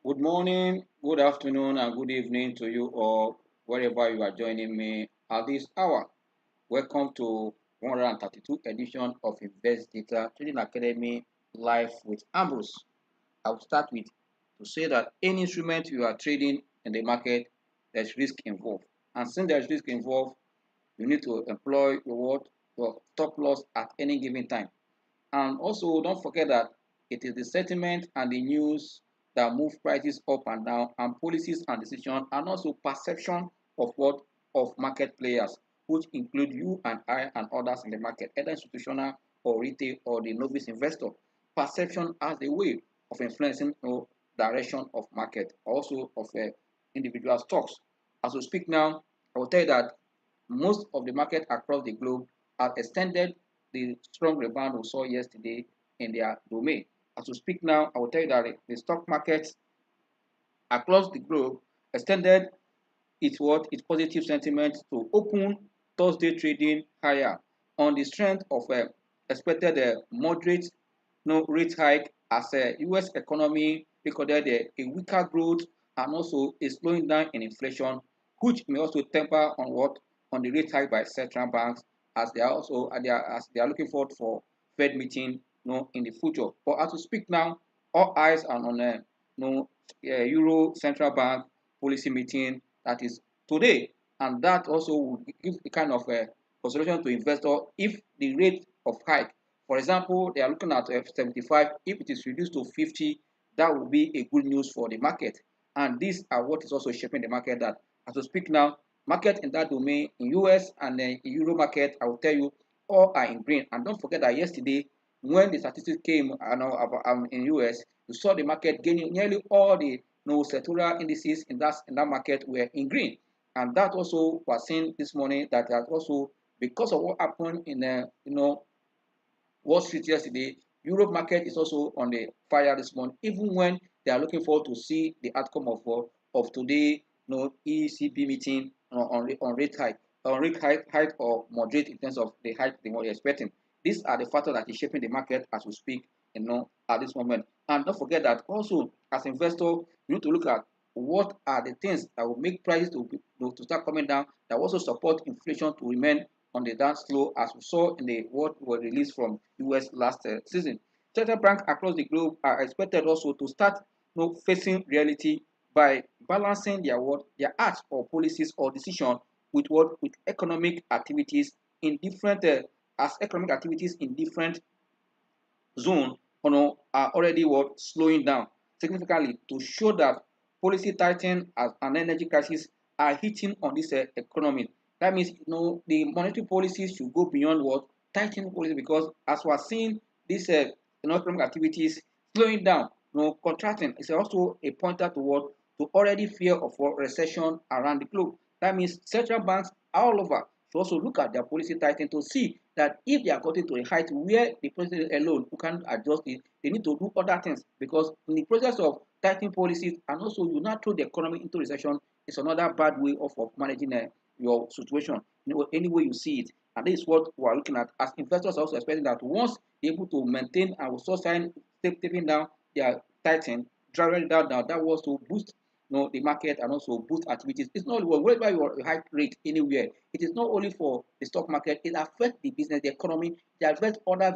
Good morning, good afternoon, and good evening to you all, wherever you are joining me at this hour. Welcome to 132 edition of Investdata Trading Academy Live with Ambrose. I'll start with to say that any instrument you are trading in the market, there's risk involved. And since there's risk involved, you need to employ your stop loss at any given time. And also, don't forget that it is the sentiment and the news that move prices up and down, and policies and decisions, and also perception of what of market players, which include you and I and others in the market, either institutional or retail or the novice investor. Perception as a way of influencing the direction of market, also of individual stocks. As we speak now, I will tell you that most of the market across the globe have extended the strong rebound we saw yesterday in their domain. As we speak now, I will tell you that the stock market across the globe extended its positive sentiment to open Thursday trading higher on the strength of expected moderate rate hike as US economy recorded a weaker growth and also a slowing down in inflation, which may also temper on what on the rate hike by central banks as they are also as they are looking forward for Fed meeting in the future. But as we speak now, all eyes are on Euro Central Bank policy meeting that is today, and that also will give a kind of consideration to investor if the rate of hike, for example, they are looking at 75. If it is reduced to 50, that will be a good news for the market. And these are what is also shaping the market. That as we speak now, market in that domain in US and Euro market, I will tell you, all are in green. And don't forget that yesterday, when the statistics came in US, you saw the market gaining nearly all the sectoral indices in that market were in green. And that also was seen this morning that has also because of what happened in Wall Street yesterday, Europe market is also on the fire this morning, even when they are looking forward to see the outcome of today, ECB meeting on rate hike, hike or moderate in terms of the hike they were expecting. These are the factors that is shaping the market as we speak, at this moment. And don't forget that also as investor, you need to look at what are the things that will make prices to start coming down that also support inflation to remain on the down slow as we saw in the what was released from US last season. Central banks across the globe are expected also to start facing reality by balancing their acts or policies or decision with economic activities in different as economic activities in different zone are already slowing down significantly to show that policy tightening as an energy crisis are hitting on this economy. That means the monetary policies should go beyond what tightening policy because as we are seeing this economic activities slowing down, contracting is also a pointer to what to already fear of what recession around the globe. That means central banks all over should also look at their policy tightening to see that if they are getting to a height where the president alone who can adjust it, they need to do other things because in the process of tightening policies and also you now throw the economy into recession is another bad way of managing your situation. Any way you see it, and this is what we are looking at as investors are also expecting that once they're able to maintain and also sign taking down their tightening, driving down, that was to boost the market and also boost activities. It's not wherever you high rate anywhere. It is not only for the stock market. It affects the business, the economy. It affects other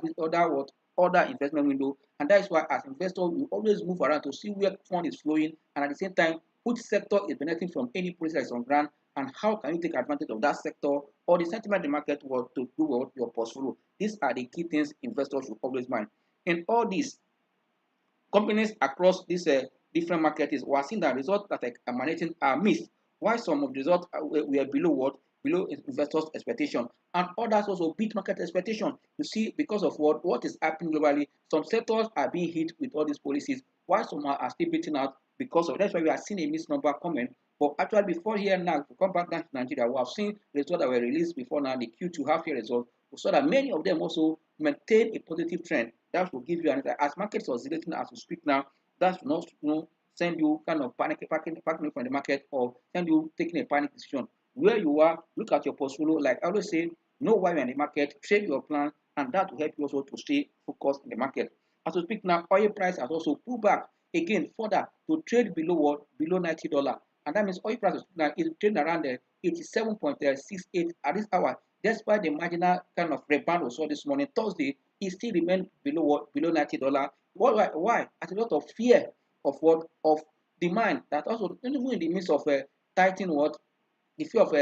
investment window. And that is why as investors we always move around to see where fund is flowing and at the same time which sector is benefiting from any policy that is on ground and how can you take advantage of that sector or the sentiment in the market was to do what your portfolio. These are the key things investors should always mind. In all this, companies across these different markets were seeing that results that are emanating are missed, while some of the results were below below investors' expectation, and others also beat market expectation. You see, because of what is happening globally, some sectors are being hit with all these policies, while some are still beating out because of that's why we are seeing a missed number coming. But actually, before here now, to come back down to Nigeria, we have seen results that were released before now, the Q2 half year results. We saw that many of them also maintain a positive trend. That will give you an as markets oscillating as we speak now. That should not send you kind of panic from the market or send you taking a panic decision. Where you are, look at your portfolio. Like I always say, know why you're in the market, trade your plan, and that will help you also to stay focused in the market. As we speak now, oil price has also pulled back again further to trade below what? Below $90. And that means oil prices now is trading around 87.68 at this hour. Despite the marginal kind of rebound we saw this morning, Thursday, it still remained below what? Below $90. Why? As a lot of fear of what? Of demand that also even in the midst of tightening what? The fear of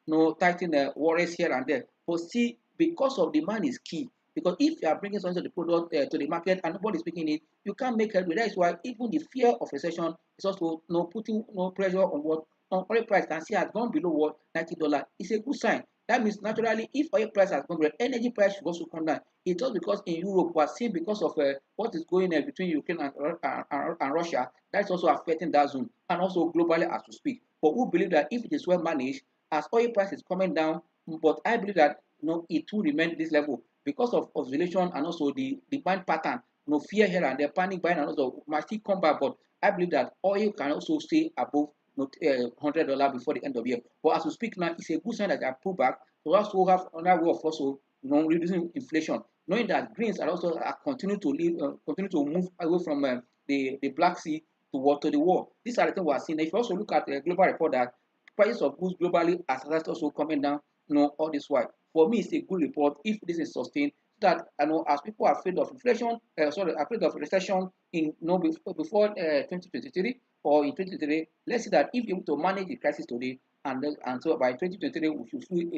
no tightening worries here and there. But see, because of demand is key. Because if you are bringing something to the product to the market and nobody is picking it, you can't make headway. That is why even the fear of recession is also putting no pressure on what on oil price. Can see has gone below what $90. It's a good sign. That means naturally, if oil price has gone below, energy price should also come down. It's just because in Europe we are seeing because of what is going on between Ukraine and Russia, that's also affecting that zone and also globally as we speak. But we believe that if it is well managed, as oil price is coming down, but I believe that it will remain this level because of oscillation and also the demand pattern. Fear here and there, panic buying and also might still come back. But I believe that oil can also stay above $100 before the end of the year. But as we speak now, it's a good sign that I pull back. So also have another way of also reducing inflation, knowing that greens are also continue to continue to move away from the Black Sea to the war. These are the things we are seeing. If you also look at the global report that prices of goods globally has also coming down, all this while. For me, it's a good report if this is sustained. That as people are afraid of inflation, afraid of recession in before 2023 or in 2023, let's see that if you're able to manage the crisis today, and so by 2023 we should see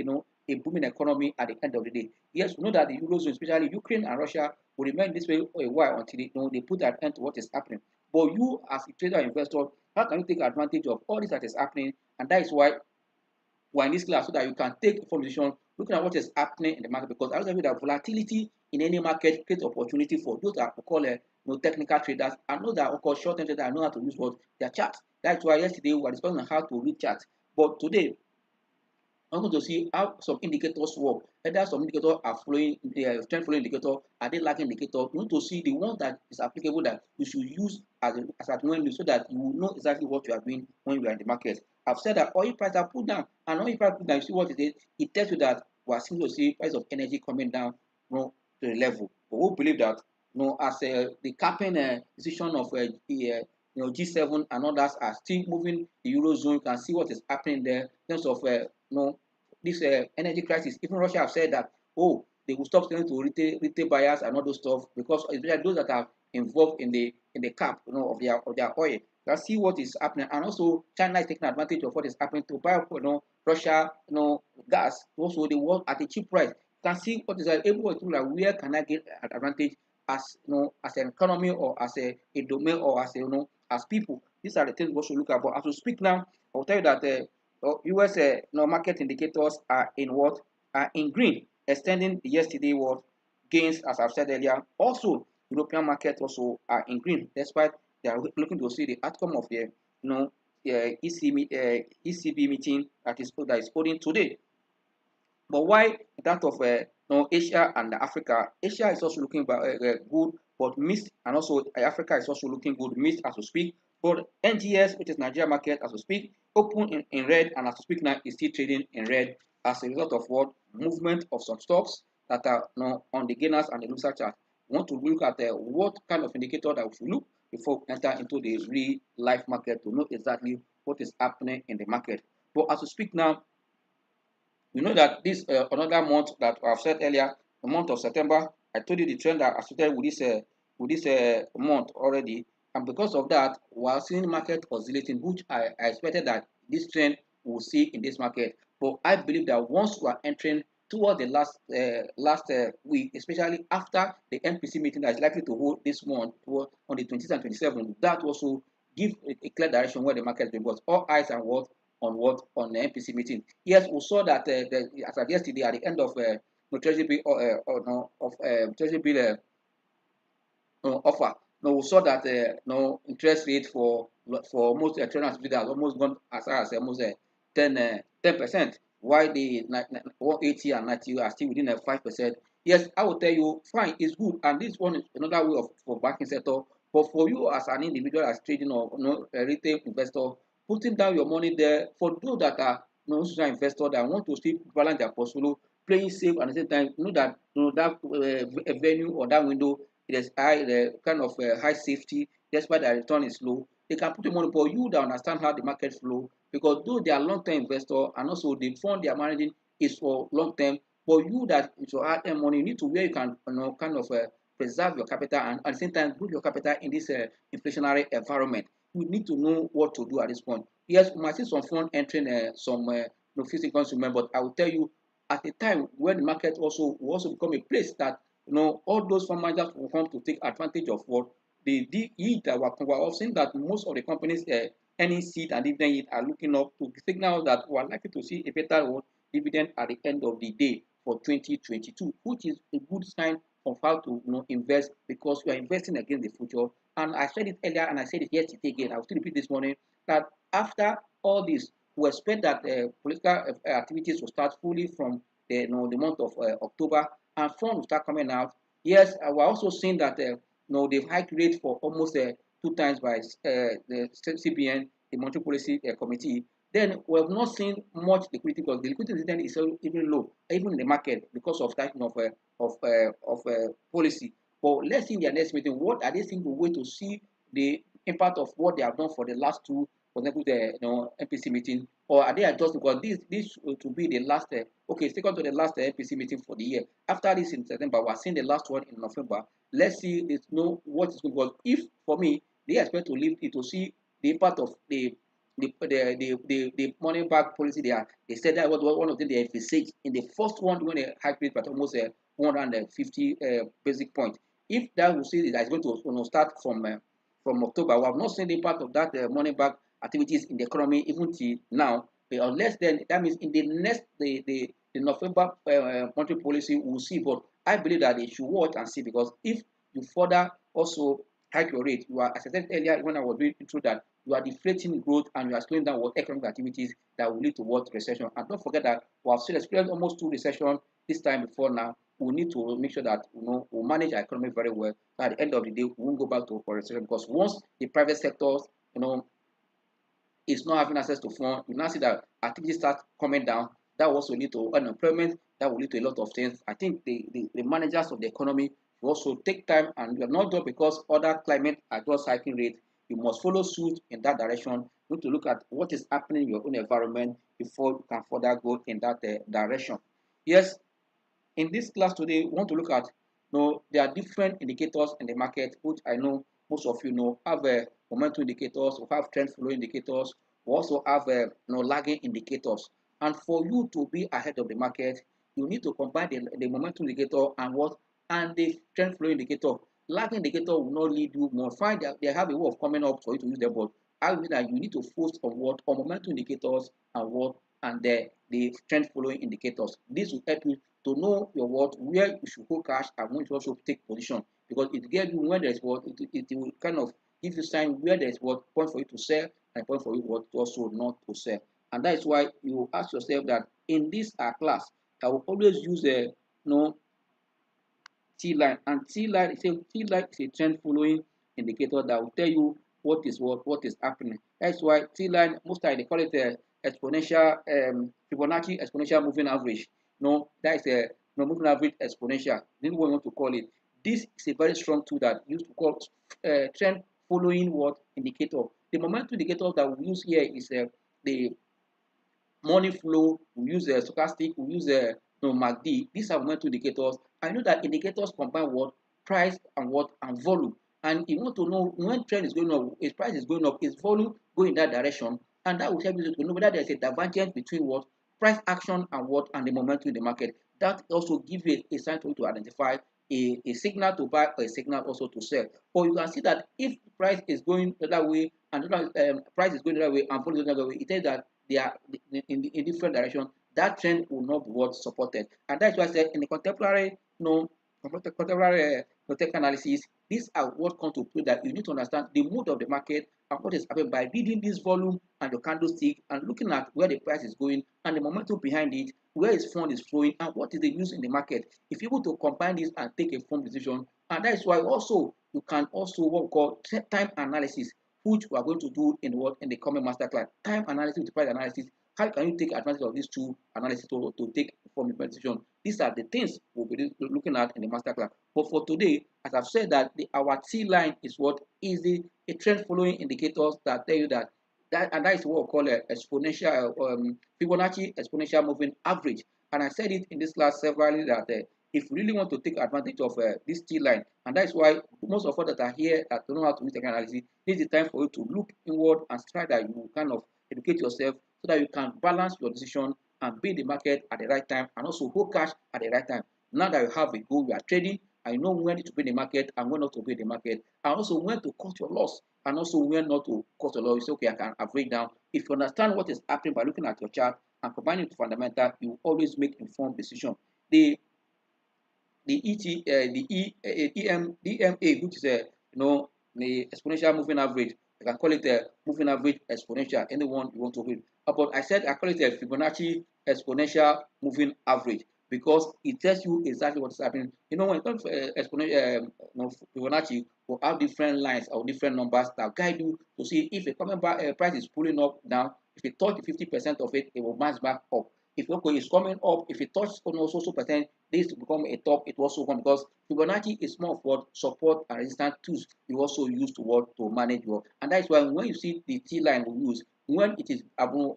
a booming economy at the end of the day. Yes, we know that the eurozone, especially Ukraine and Russia, will remain this way for a while until they put an end to what is happening. But you, as a trader investor, how can you take advantage of all this that is happening? And that is why we're in this class so that you can take information looking at what is happening in the market, because I will tell you that volatility in any market creates opportunity for those that we call technical traders. I know that of course short-term traders, I know how to use what their charts. That's why yesterday we were discussing on how to read charts. But today I'm going to see how some indicators work. Whether some indicators are following the trend following indicator, are they lagging indicator? You want to see the one that is applicable that you should use as at when so that you will know exactly what you are doing when you are in the market. I've said that oil price are put down, and oil price put down, you see what it is. It tells you that we are seeing to see price of energy coming down, to the level. But we believe that as the capping decision of G7 and others are still moving the eurozone. You can see what is happening there in terms of this energy crisis. Even Russia have said that they will stop selling to retail buyers and all those stuff, because especially those that are involved in the cap of their oil. You can see what is happening, and also China is taking advantage of what is happening to buy Russia gas. Also they want at a cheap price. You can see what is able to like where can I get an advantage as as an economy or as a domain or as as people. These are the things we should look at. But as we speak now, I'll tell you that US market indicators are in what? Are in green, extending yesterday was gains, as I've said earlier. Also, European market also are in green, despite they are looking to see the outcome of the ECB meeting that is holding today. But why that of Asia and Africa? Asia is also looking good, but missed, and also Africa is also looking good, missed as we speak. But NGS, which is Nigeria market as we speak, open in red, and as we speak now is still trading in red as a result of what movement of some stocks that are on the gainers and the loser chart. We want to look at what kind of indicator that we should look before we enter into the real life market to know exactly what is happening in the market. But as we speak now, you know that this another month that I've said earlier, the month of September. I told you the trend that I started with this month already, and because of that, we are seeing market oscillating, which I expected that this trend we'll see in this market. But I believe that once we are entering toward the last week, especially after the NPC meeting that is likely to hold this month on the 20th and 27th, that also give a clear direction where the market is going. Because all eyes are on the NPC meeting. Yes, we saw that as of yesterday at the end of treasury bill treasury bill offer. Now we saw that interest rate for almost 350 has almost gone as high as almost 10%. While the 180 and 90 are still within 5%. Yes, I will tell you, fine, it's good, and this one is another way of for banking sector. But for you as an individual, as trading or a retail investor, putting down your money there, for those that are non-institutional investor that want to still balance their portfolio, playing safe, and at the same time know that that venue or that window, it is high, kind of high safety. despite their return is low, they can put the money. But you that understand how the market flow, because though they are long-term investor and also the fund they are managing is for long-term, but you that is your hard-earned money, you need to where you can kind of preserve your capital and at the same time build your capital in this inflationary environment. You need to know what to do at this point. Yes, we might see some fund entering some fixed income instrument, but I will tell you at a time when the market also will also become a place that all those fund managers will come to take advantage of what the yield that we're also seeing that most of the companies earning seed and dividend yield are looking up to signal that we are likely to see a better dividend at the end of the day for 2022, which is a good sign of how to invest because you are investing against the future. And I said it earlier and I said it yesterday again. I will still repeat this morning that after all this, we expect that political activities will start fully from the month of October and funds will start coming out. Yes, we're also seeing that they've hiked rate for almost two times by the CBN, the Monetary Policy Committee. Then we have not seen much liquidity because the liquidity then is even low, even in the market because of that policy. But let's see in their next meeting, what are they seeing the way to see the impact of what they have done for the last two, for example, the MPC meeting, or are they adjusting because this to be the last okay, second to the last MPC meeting for the year. After this in September, we're seeing the last one in November. Let's see know what is going on. If for me, they expect to leave it to see the impact of the money back policy they said that was one of them they envisaged in the first one when they hike rate by almost 150 basic point. If that will see that it's going to start from October, we have not seen the impact of that money back activities in the economy even till now. Unless then that means in the next the November monetary policy we'll see. But I believe that they should watch and see because if you further also hike your rate, you are, as I said earlier when I was reading through that, you are deflating growth and you are slowing down what economic activities that will lead to what recession. And don't forget that we have still experienced almost two recessions this time before now. We need to make sure that we manage our economy very well. So at the end of the day, we won't go back to a recession because once the private sectors, is not having access to funds, you now see that activity starts coming down. That will also lead to unemployment. That will lead to a lot of things. I think the managers of the economy will also take time and not just because other climate are just hiking rates. You must follow suit in that direction. You need to look at what is happening in your own environment before you can further go in that direction. Yes, in this class today, we want to look at, there are different indicators in the market, which I know most of you know, have momentum indicators, we have trend flow indicators, we also have lagging indicators. And for you to be ahead of the market, you need to combine the momentum indicator and what and the trend flow indicator. Lagging indicator will not lead you more. Find that they have a way of coming up for you to use them, but I mean that you need to focus on what on momentum indicators and what and the trend following indicators. This will help you to know your what where you should hold cash and when you also take position because it gives you when there's what it will kind of give you sign where there's what point for you to sell and point for you what also not to sell. And that is why you ask yourself that in this class I will always use a T line, and T line is a trend following indicator that will tell you what is happening. That's why T line most times they call it a exponential Fibonacci exponential moving average. No, that is a no moving average exponential. This is what we want to call it. This is a very strong tool that used to call trend following what indicator. The momentum indicator that we use here is the money flow, we use a stochastic, we use a MACD. These are momentum indicators. I know that indicators combine what price and what and volume. And you want to know when trend is going up, its price is going up, its volume going in that direction, and that will help you to know whether there's a divergence between what price action and what and the momentum in the market. That also gives you a sign for you to identify a signal to buy or a signal also to sell. Or you can see that if price is going the other way and price is going the other way and volume the other way, it tells that they are in different direction. That trend will not be what supported, and that's why I said in the contemporary, contemporary tech analysis, these are what come to play that you need to understand the mood of the market and what is happening by reading this volume and the candlestick and looking at where the price is going and the momentum behind it, where its fund is flowing and what is the news in the market. If you're able to combine this and take a firm decision, and that is why also you can also what we call time analysis, which we are going to do in the coming masterclass. Time analysis with price analysis How can you take advantage of these two analysis to take informed investment decision? These are the things we'll be looking at in the masterclass. But for today, as I've said, that our T line is what is a trend following indicators that tell you that is what we call a exponential Fibonacci exponential moving average. And I said it in this class severally that if you really want to take advantage of this T line, and that's why most of us that are here that don't know how to use technical analysis, this is the time for you to look inward and try that you kind of educate yourself so that you can balance your decision and be in the market at the right time and also hold cash at the right time. Now that you have a goal, you are trading, and you know when to be in the market and when not to be in the market, and also when to cut your loss and also when not to cut your loss. You say, okay, I can average down. If you understand what is happening by looking at your chart and combining it with fundamental, you always make informed decision. The EMA, which is the exponential moving average. I can call it a moving average exponential. Anyone you want to read. But I said I call it a Fibonacci exponential moving average because it tells you exactly what is happening. You know, when it comes to exponential, Fibonacci will have different lines or different numbers that guide you to see if a coming back price is pulling up down. If it touch 50% of it, it will bounce back up. If okay, it's coming up, if it touches so percent, this will become a top, it will also come because Fibonacci is more of what support and resistance tools you also use to what to manage your, and that is why when you see the T line we use, when it is above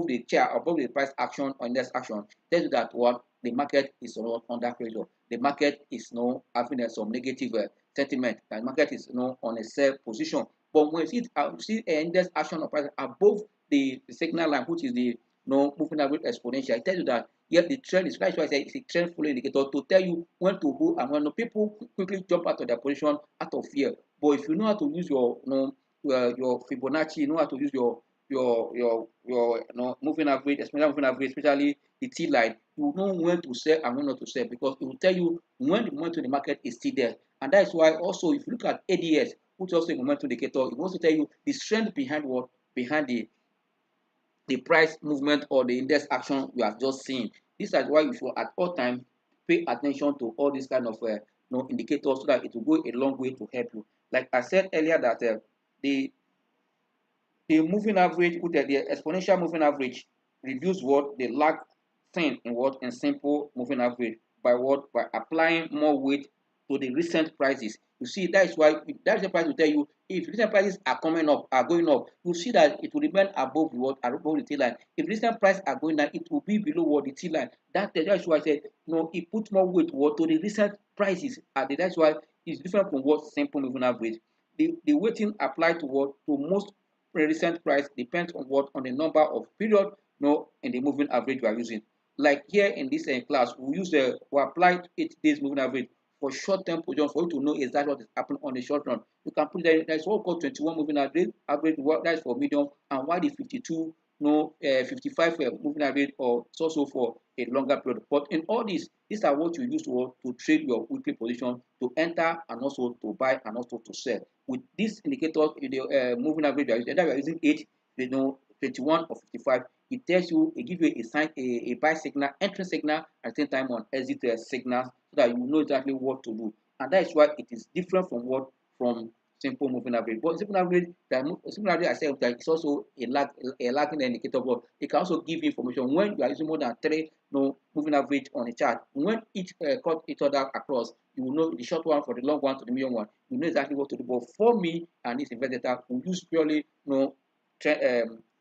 the chair, above the price action or index action, tells you that what the market is not under pressure. The market is no having some negative sentiment. The market is on a sell position. But when you see index action or price above the signal line, which is the moving average exponential, it tells you that yet the trend is, that's why I say it's a trend following indicator to tell you when to go and when no. People quickly jump out of their position out of fear. But if you know how to use your Fibonacci, you know how to use your moving average, moving average, especially the T line, you know when to sell and when not to sell because it will tell you when the momentum in the market is still there. And that's why also if you look at ADS, which is also a momentum indicator, it will also tell you the strength behind what behind the price movement or the index action you have just seen. This is why you should at all times pay attention to all these kind of indicators so that it will go a long way to help you. Like I said earlier that the the moving average, with the exponential moving average, reduce what the lag thing in what in simple moving average by what by applying more weight to the recent prices. You see, that is why that's the price will tell you if recent prices are coming up, are going up, you see that it will remain above what above the T line. If recent prices are going down, it will be below what the T line. That's why I said it puts more weight what to the recent prices. That's why it's different from what simple moving average. The weighting applied to what to most recent price depends on what on the number of period in the moving average we are using. Like here in this class, we apply 8 days moving average for short-term position for you to know exactly what is happening on the short run. You can put that that's what called 21 moving average that's for medium, and why the 52 55 moving average or so for a longer period. But in all these are what you use to trade your weekly position, to enter and also to buy and also to sell. With these indicators, in the moving average, either you are using 8, 21 or 55. It tells you, it gives you a sign, a buy signal, entry signal, at the same time on exit signal, so that you know exactly what to do. And that is why it is different from simple moving average. But simple average, simple average, I said that it's also a lagging indicator, but it can also give you information when you are using more than 3 moving average on a chart. When each cut each other across, you will know the short one for the long one to the medium one. You know exactly what to do. But for me and this Investdata, we use purely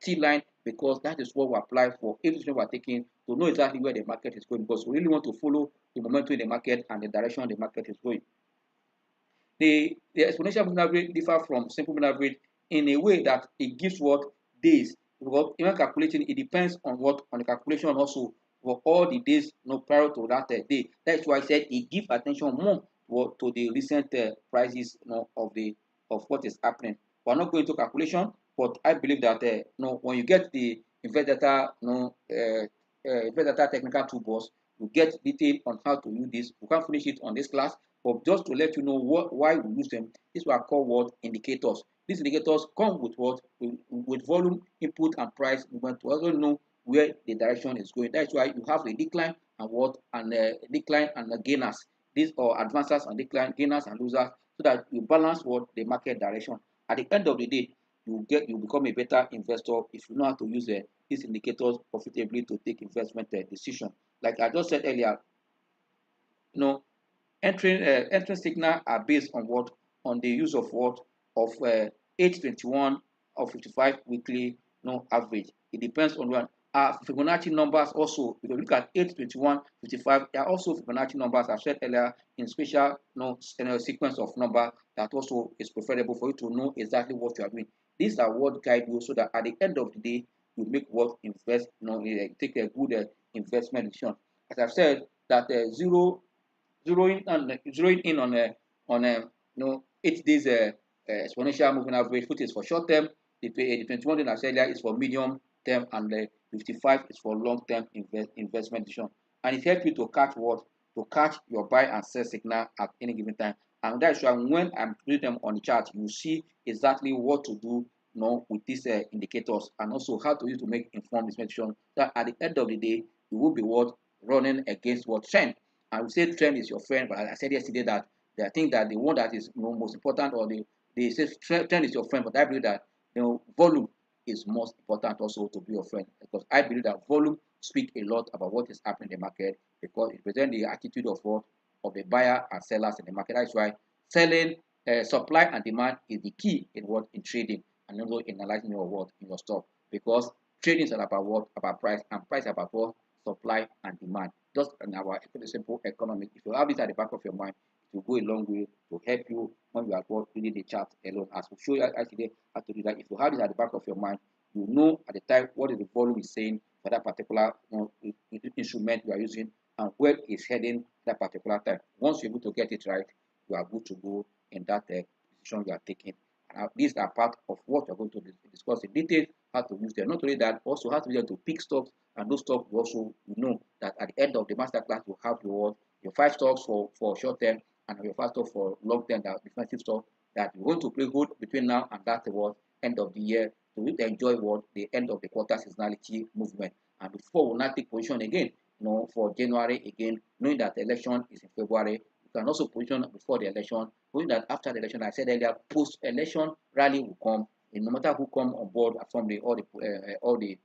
T line because that is what we apply for everything we are taking to know exactly where the market is going, because we really want to follow the momentum in the market and the direction the market is going. The exponential moving average differ from simple moving average in a way that it gives what days. Because even calculating, it depends on what on the calculation also for all the days prior to that day. That's why I said it gives attention more to the recent prices of what is happening. We're not going to calculation, but I believe that when you get the Investdata Investdata technical toolbox, you get detail on how to use this. We can't finish it on this class, but just to let you know why we use them. These were called what indicators. These indicators come with what with volume, input, and price movement to also know where the direction is going. That's why you have a decline and what and decline and gainers. These are advancers and decline, gainers and losers, so that you balance what the market direction. At the end of the day, you become a better investor if you know how to use these indicators profitably to take investment decision. Like I just said earlier, you know, entering signal are based on what? On the use of what? Of 821 or 55 weekly average. It depends on what. Fibonacci numbers also, if you look at 821, 55, there are also Fibonacci numbers I've said earlier in special sequence of number that also is preferable for you to know exactly what you are doing. These are what guide you so that at the end of the day, you make what invest, take a good investment decision. As I've said, that zeroing in on a 8 days exponential moving average, which is for short term. The 21 day I said earlier is for medium term, and the 55 is for long term investment decision. And it helps you to catch what? To catch your buy and sell signal at any given time. And that's why when I'm putting them on the chart, you see exactly what to do with these indicators, and also how to use to make informed decision. That at the end of the day, you will be what? Running against what? Trend. I would say trend is your friend, but I said yesterday that I think that the one that is most important, or they say trend is your friend, but I believe that volume is most important also to be your friend, because I believe that volume speak a lot about what is happening in the market, because it presents the attitude of what? Of the buyer and sellers in the market. That's why selling, supply and demand is the key in what? In trading, and also in analyzing your what? In your stock, because trading is all about what? About price, and price about what? Supply and demand. Just in our simple economics, if you have this at the back of your mind, it will go a long way to help you when you are reading the chart alone. As we show you actually how to do that. If you have this at the back of your mind, you know at the time what is the volume is saying for that particular instrument you are using, and where it's heading that particular time. Once you're able to get it right, you are good to go in that decision you are taking. And these are part of what we're going to discuss in detail, how to use them. Not only that, also how to use them to pick stocks, and those stocks also know that at the end of the masterclass you have your 5 stocks for short term, and your 5 stocks for long term, that defensive stock that you're going to play good between now and that end of the year, to really enjoy what? The end of the quarter seasonality movement. And before we not take position again, for January again, knowing that the election is in February. You can also position before the election, knowing that after the election, I said earlier, post-election rally will come. And no matter who come on board from all the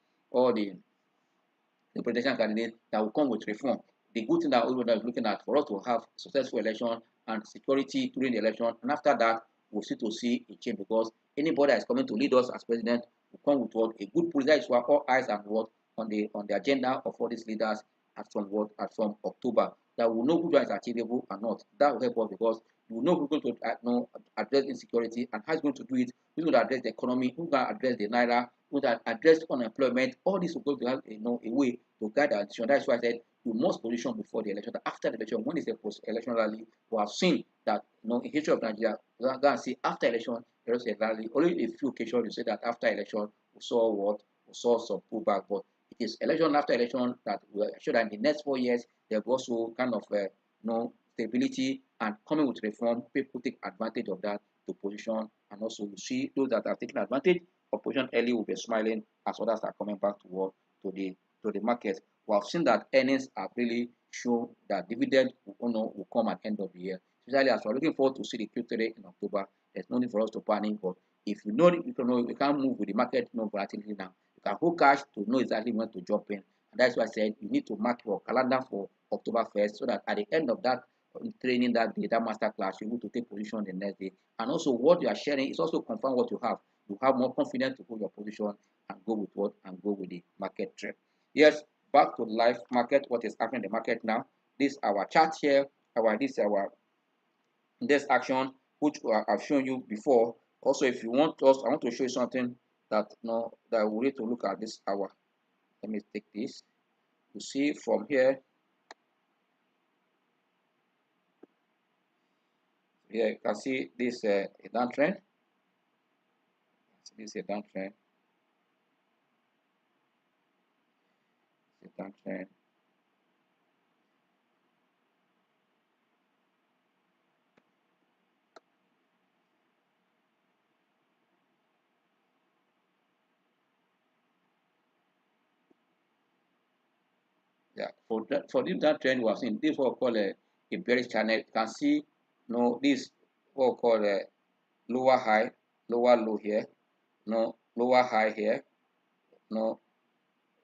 presidential candidates that will come with reform. The good thing that everyone is looking at for us to have successful election and security during the election, and after that, we'll see to see a change, because anybody that is coming to lead us as president will come with what? A good policy. That is why all eyes are what? On the agenda of all these leaders as from October. That will know which one is achievable and not. That will help us, because you know who's going to address insecurity, and how he's going to do it, who's going to address the economy, who's going to address the naira, who's going to address unemployment. All this will go to have a way to guide our decision. That's why I said you must position before the election. After the election, when it's a post-election rally, we have seen that in history of Nigeria, we are going to see after election there is a rally. Only a few occasions you say that after election we saw what? We saw some pullback, but it is election after election that will show that in the next 4 years there will also kind of stability, and coming with reform. People take advantage of that to position, and also you see those that are taking advantage of position early will be smiling as others are coming back to work to the market. We have seen that earnings have really shown that dividend will come at the end of the year. Especially as we're looking forward to see the Q3 in October, there's no need for us to panic. But if you know, you can't move with the market, volatility now. You can hold cash to know exactly when to jump in. And that's why I said you need to mark your calendar for October 1st, so that at the end of that training that day, that master class, you're able to take position the next day. And also what you are sharing is also confirm what you have. You have more confidence to hold your position and go with what? And go with the market trend. Yes, back to live market. What is happening in the market now? This is our chart here. This is our index action, which I've shown you before. Also, if you want us, I want to show you something that that we need to look at this hour. Let me take this. You see from here. Here you can see this a downtrend. This is a downtrend. A downtrend. Yeah, for this downtrend we have seen, this is what we call a bearish channel. You can see, this what we call a lower high, lower low here. lower high here, no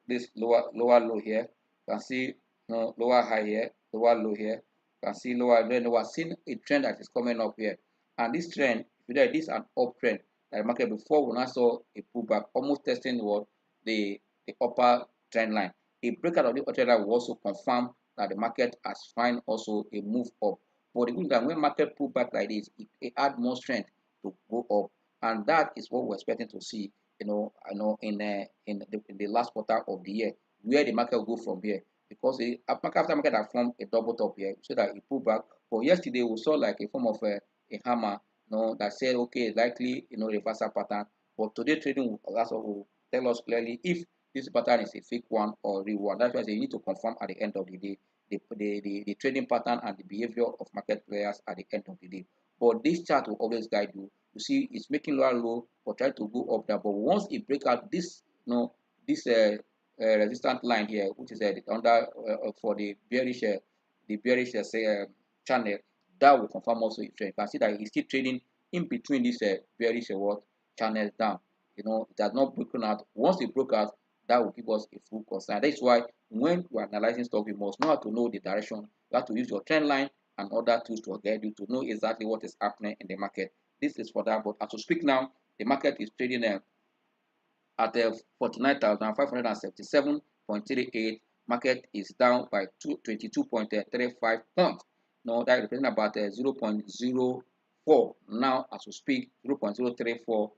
this lower low here. You can see lower high here, lower low here. You can see lower. Then we are seeing a trend that is coming up here, and this trend, if you this is an uptrend. The market before we now saw a pullback, almost testing what the upper trend line. A breakout of the upper trend line will also confirm that the market has found also a move up. But the good that when market pull back like this, it add more strength to go up, and that is what we're expecting to see in the last quarter of the year, where the market will go from here. Because after market have formed a double top here, so that it pull back. But yesterday we saw like a form of a hammer, that said okay, likely reversal pattern. But today trading will tell us clearly if this pattern is a fake one or real one. That's why you need to confirm at the end of the day the trading pattern and the behavior of market players at the end of the day. But this chart will always guide you. You see, it's making lower low or try to go up there. But once it break out this, this resistant line here, which is under for the bearish say channel, that will confirm also if you can see that it's still trading in between this bearish what channels down. It has not broken out. Once it broke out, that will give us a full concern. That's why when you are analyzing stock, you must know how to know the direction. You have to use your trend line and other tools to guide you to know exactly what is happening in the market. This is for that. But as we speak now, the market is trading at 49,577.38. Market is down by 22.35 points. No, that represents about 0.04 now as we speak, 0.034.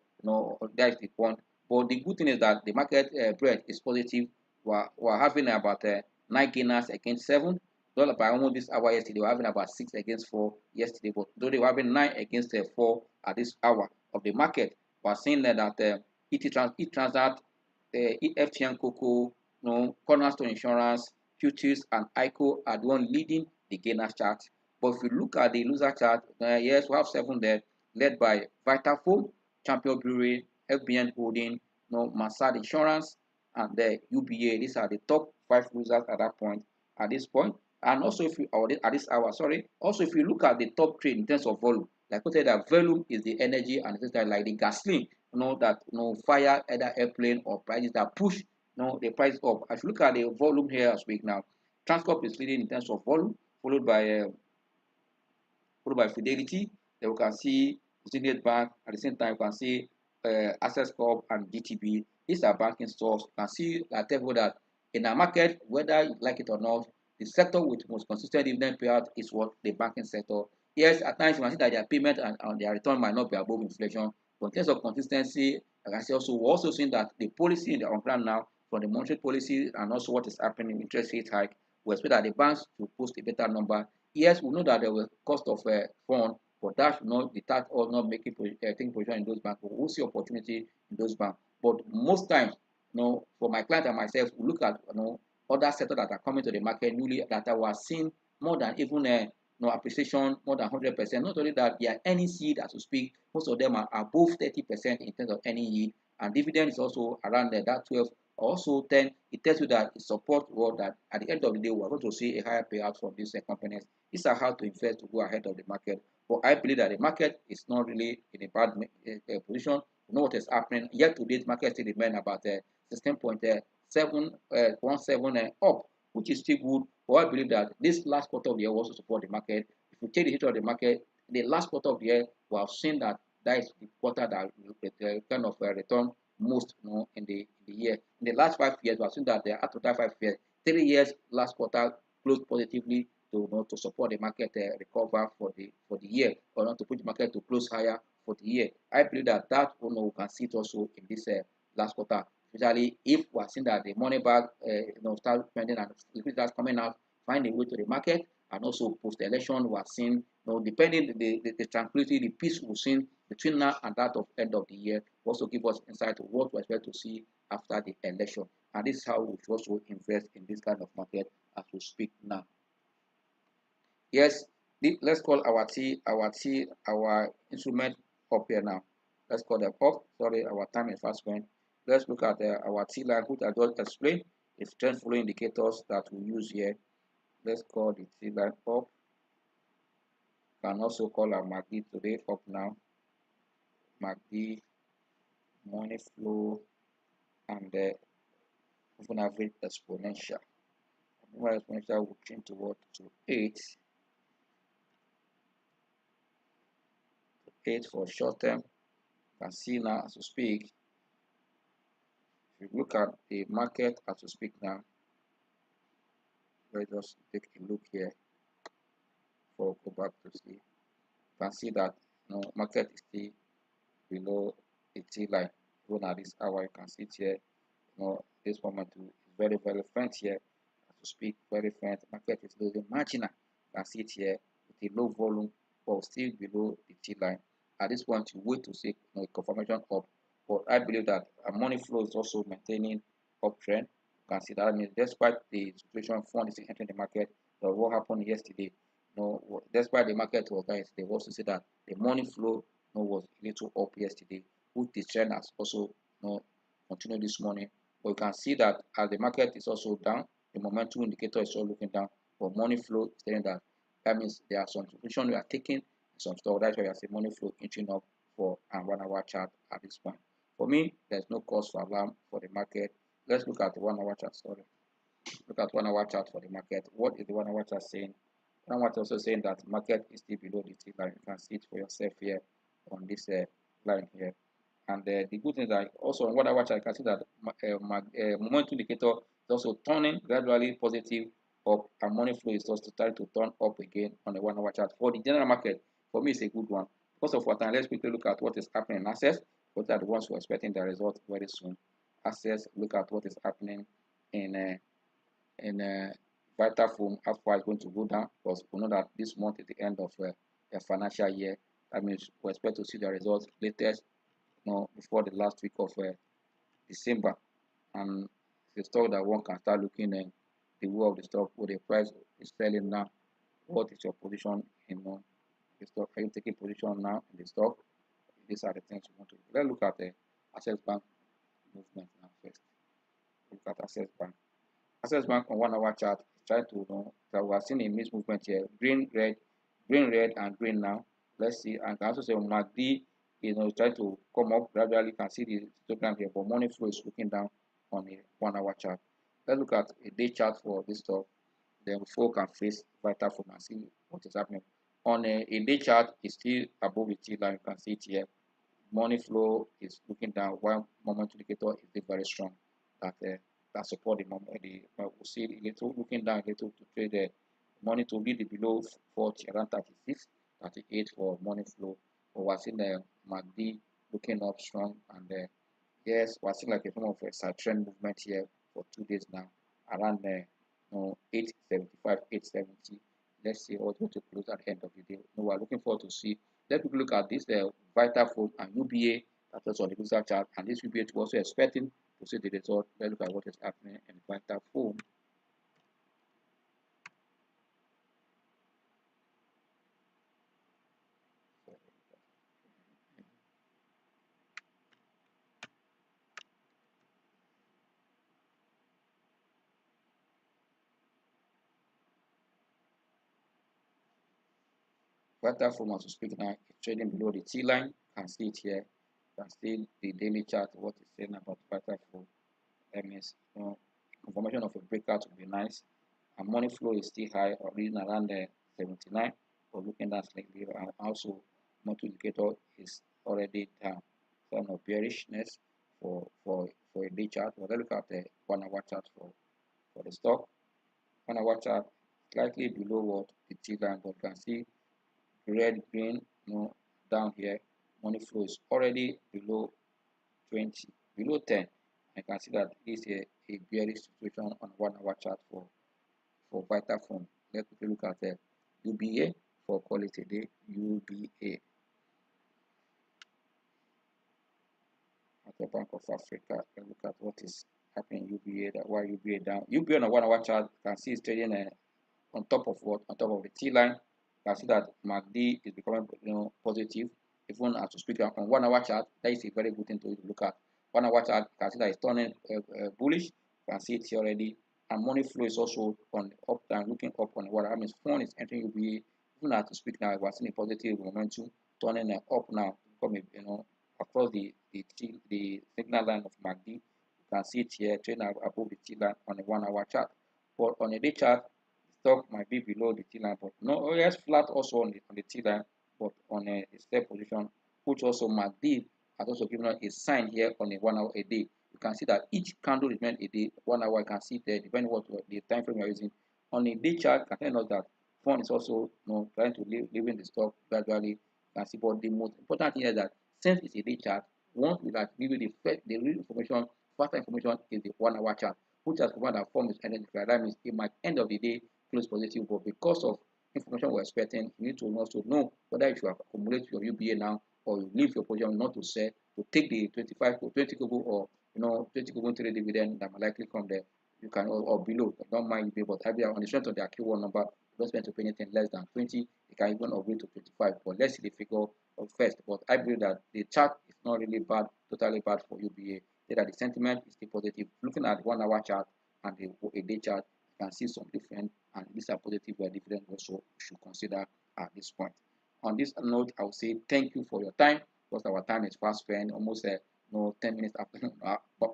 That is the point. But the good thing is that the market breadth is positive. We're having about 9 gainers against 7. Dollar by almost this hour yesterday, we're having about 6 against 4 yesterday. But though they were having 9 against 4 at this hour of the market, we're seeing that ET Transat, FTN Coco, Cornerstone Insurance, Futures, and ICO are the one leading the gainers chart. But if you look at the loser chart, yes, we have 7 there, led by Vitafoam, Champion Brewery, FBN Holding, Massad Insurance, and the UBA. These are the top 5 losers at that point, at this point. And also, if you at this hour, sorry, also if you look at the top trade in terms of volume, like I said, that volume is the energy and it's like the gasoline, that fire either airplane or prices that push the price up. If you look at the volume here as we now, Transcorp is leading in terms of volume, followed by Fidelity. Then we can see Zenith Bank. At the same time, you can see Access Corp and GTB. These are banking stocks. You can see that in a market, whether you like it or not, the sector with most consistent dividend payout is what the banking sector. Yes, at times you can see that their payment and their return might not be above inflation, but in terms of consistency, like I say, also we're also seeing that the policy in the on ground now from the monetary policy and also what is happening in interest rate hike, we expect that the banks to post a better number. Yes, we know that there will cost of fund, but that should not deter or not making taking position in those banks. We will see opportunity in those banks. But most times, for my client and myself, we look at other sectors that are coming to the market newly that are seeing more than even appreciation, more than 100%. Not only that, their earnings yield, as we speak, most of them are above 30% in terms of earning yield, and dividend is also around that 12. Also, then it tells you that it supports what that at the end of the day we're going to see a higher payout from these companies. These are how to invest to go ahead of the market. But I believe that the market is not really in a bad position. You know what is happening. Yet to date, market still remain about 16.717 up, which is still good. But I believe that this last quarter of the year will also support the market. If you take the history of the market, the last quarter of the year, we have seen that that is the quarter that kind of return most in the year. In the last 5 years, we have seen that after that 5 years, 3 years last quarter closed positively to support the market recover for the year, or not to put the market to close higher for the year. I believe that we can see it also in this last quarter, especially if we are seeing that the money bag start spending and liquidity that's coming out, find a way to the market, and also post election we are seeing depending the tranquility, the peace we've seen between now and that of end of the year also give us insight to what we expect to see after the election. And this is how we should also invest in this kind of market as we speak now. Yes, let's call our instrument up here now. Let's call them up. Sorry, our time is fast going. Let's look at our T line, which I just explained. The trend following indicators that we use here. Let's call the T line up. Can also call our MACD today up now. MACD money flow, and the moving average exponential. Moving exponential will change to what? To 8. 8 for short term. You can see now as we speak. If you look at the market as we speak now, let's just take a look here for go back to see. You can see that market is still below the T line. Even at this hour, you can see it here. This moment is very, very faint here. As we speak, very faint. Market is losing marginal. You can see it here with a low volume, but still below the T line. At this point, you wait to see a confirmation up. But I believe that money flow is also maintaining uptrend. You can see that means despite the situation fund is entering the market, what happened yesterday, despite the market was down yesterday, we also see that the money flow was a little up yesterday, which the trend has also continued this morning. But you can see that as the market is also down, the momentum indicator is also looking down, but money flow is telling that means there are some solutions we are taking, some stuff. That's why I say money flow inching up for a 1 hour chart at this point. For me, there's no cause for alarm for the market. Let's look at the 1 hour chart. Sorry. Look at 1 hour chart for the market. What is the 1 hour chart saying? 1 hour chart also saying that the market is still below the T line. You can see it for yourself here on this line here. And the good thing is that also on 1 hour chart, you can see that momentum indicator is also turning gradually positive up, and money flow is also starting to turn up again on the 1 hour chart. For the general market, for me, it's a good one. Because of what time, let's quickly look at what is happening in assets. What are the ones who are expecting the result very soon? Assets, look at what is happening in Vitafoam. How far it's going to go down, because we know that this month is the end of a financial year. That means we expect to see the results latest before the last week of December. And it's a stock that one can start looking at the way of the stock, what the price is selling now. What is your position in the stock? Are you taking position now in the stock? These are the things you want to do. Let's look at the Access Bank movement now first. Look at Access Bank. Access Bank on 1 hour chart is trying to that we are seeing a mixed movement here. Green, red, and green now. Let's see. And can also say on MACD, trying to come up gradually. You can see the histogram here, but money flow is looking down on a 1 hour chart. Let's look at a day chart for this stock. Then before we can face Vitafoam and see what is happening. On a day chart, it's still above the T line. You can see it here. Money flow is looking down, while momentum indicator is still very strong. That support the moment. We'll see a little looking down a little to trade the money to be below 40, around 36, 38 for money flow. But we're seeing the MACD looking up strong, and yes, we're seeing like a form of a side trend movement here for 2 days now, around 875, 870. Let's see what's going to close at the end of the day. We're looking forward to see. Let's look at this Vitafoam and UBA that's on the user chart, and this UBA is also expecting to see the result. Let's look at what is happening in Vitafoam. Vitafoam, as we speak now, is trading below the T line. You can see it here. You can see the daily chart, what it's saying about Vitafoam. That means confirmation of a breakout would be nice. And money flow is still high, or reading around 79, but looking down slightly. And also, monthly indicator is already down. Sign of bearishness for a day chart. But let's look at the 1 hour chart for the stock. 1 hour chart slightly below what the T line, but you can see red, green, down here. Money flow is already below 20, below 10. I can see that this is a bearish situation on 1 hour chart for Vitafoam. Let's quickly look at the UBA for quality day. UBA. At the Bank of Africa. Let's look at what is happening UBA. That why UBA down. UBA on a 1 hour chart, you can see it's trading on top of what? On top of the T line. You can see that MACD is becoming positive. Even as to speak on 1 hour chart, that is a very good thing to look at. 1 hour chart, you can see that it's turning bullish. You can see it here already. And money flow is also on the up down, looking up on what I mean. Fund is entering UBA. Even as to speak now, we're seeing a positive momentum turning up now, coming across the the signal line of MACD. You can see it here, trading above the T line on a 1 hour chart. But on a day chart, the stock might be below the T line, but no, yes, flat also on the T line, but on a step position, which also MACD has also given us a sign here on a 1 hour a day. You can see that each candle remains a day, 1 hour. You can see there, depending on what the time frame you're using. On a day chart, you can tell us that fund is also trying to leaving the stock gradually. You can see, but the most important thing is that since it's a day chart, once we like give you the real information, faster information is the 1 hour chart, which has proven that form is ending. That means it might end of the day close positive, but because of information we're expecting, you need to also know whether you should accumulate your UBA now or you leave your position not to sell, to take the 25 or 20 kobo or 20 kobo trade dividend that might likely come there. You can or below, don't mind UBA, but have on the strength of their Q1 number, don't spend to pay anything less than 20. You can even upgrade to 25. But let's see the figure first. But I believe that the chart is not really bad, totally bad for UBA. That the sentiment is still positive. Looking at the 1 hour chart and a day chart, you can see some different, and these are positive where dividend also should consider at this point. On this note, I will say thank you for your time, because our time is fast spent, almost 10 minutes after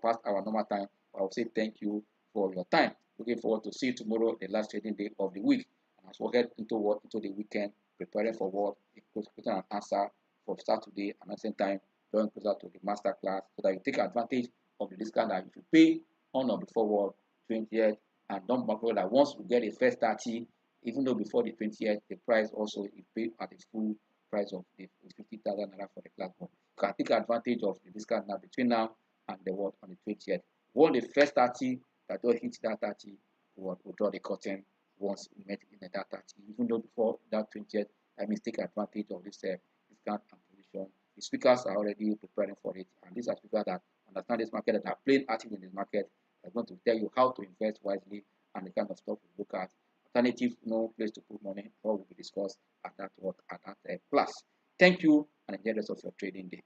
past our normal time. I will say thank you for your time. Looking forward to see you tomorrow, the last trading day of the week. And as we get into the weekend, preparing for what, question and answer for Saturday and at the same time join closer to the master class so that you take advantage of the discount that you should pay on or before what 20th, and don't forget that once we get the first 30, even though before the 20th, the price also is paid at the full price of the 50,000 naira for the class. But you can take advantage of the discount now between now and the what on the 20th. Once the first 30 that don't hit that 30, we'll draw the curtain once we met in that 30. Even though before that 20th, that means take advantage of this discount and position. The speakers are already preparing for it, and these are speakers that understand this market, that are playing active in this market. They're going to tell you how to invest wisely and the kind of stuff you look at. Alternative, no place to put money, all will be discussed at that class. Thank you, and enjoy the rest of your trading day.